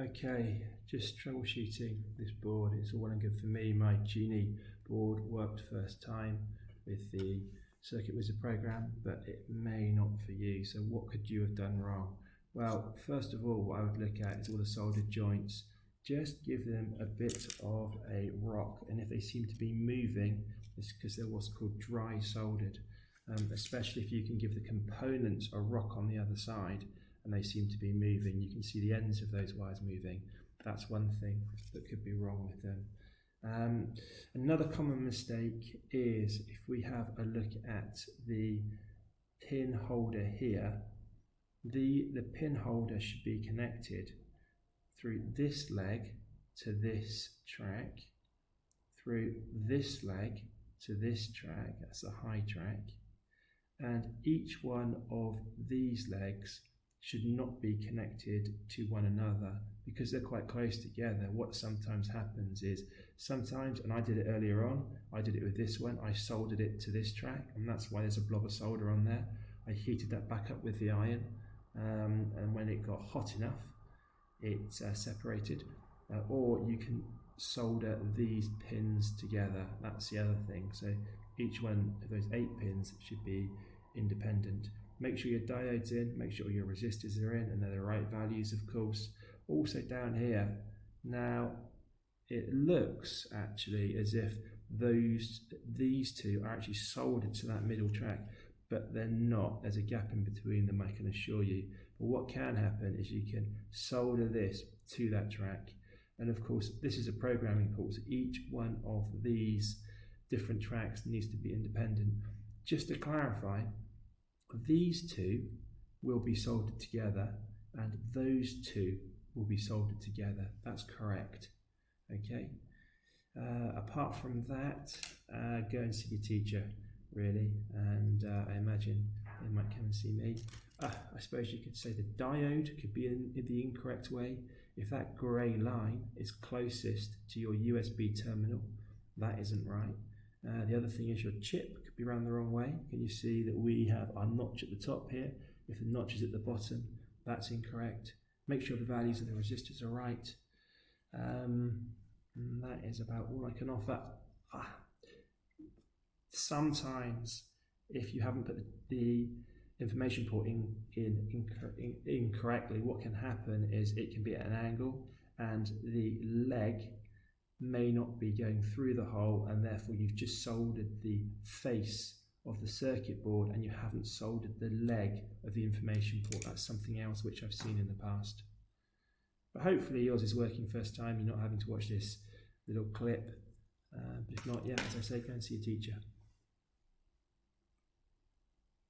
Okay, just troubleshooting this board. It's all well and good for me. My Genie board worked first time with the Circuit Wizard program, but it may not for you. So what could you have done wrong? Well, first of all, what I would look at is all the soldered joints. Just give them a bit of a rock, and if they seem to be moving, it's because they're what's called dry soldered, especially if you can give the components a rock on the other side and they seem to be moving. You can see the ends of those wires moving. That's one thing that could be wrong with them. Another common mistake is if we have a look at the pin holder here, the pin holder should be connected through this leg to this track, through this leg to this track, that's a high track, and each one of these legs should not be connected to one another because they're quite close together. What sometimes happens is, and I did it earlier on, I did it with this one, I soldered it to this track, and that's why there's a blob of solder on there. I heated that back up with the iron, and when it got hot enough, it separated. Or you can solder these pins together, that's the other thing. So each one of those 8 pins should be independent. Make sure your diode's in, make sure your resistors are in, and they're the right values, of course. Also down here, now it looks actually as if these two are actually soldered to that middle track, but they're not. There's a gap in between them, I can assure you. But what can happen is you can solder this to that track. And of course, this is a programming port, so each one of these different tracks needs to be independent. Just to clarify, these two will be soldered together and those two will be soldered together. That's correct. Okay. Apart from that, go and see your teacher, really, and I imagine they might come and see me. I suppose you could say the diode could be in the incorrect way. If that grey line is closest to your USB terminal, that isn't right. The other thing is your chip could be run the wrong way. Can you see that we have our notch at the top here? If the notch is at the bottom, that's incorrect. Make sure the values of the resistors are right. And that is about all I can offer. Sometimes, if you haven't put the information port in incorrectly, what can happen is it can be at an angle and the leg may not be going through the hole, and therefore you've just soldered the face of the circuit board and you haven't soldered the leg of the information port. That's something else which I've seen in the past. But hopefully yours is working first time, you're not having to watch this little clip. But if not, yeah, as I say, go and see a teacher.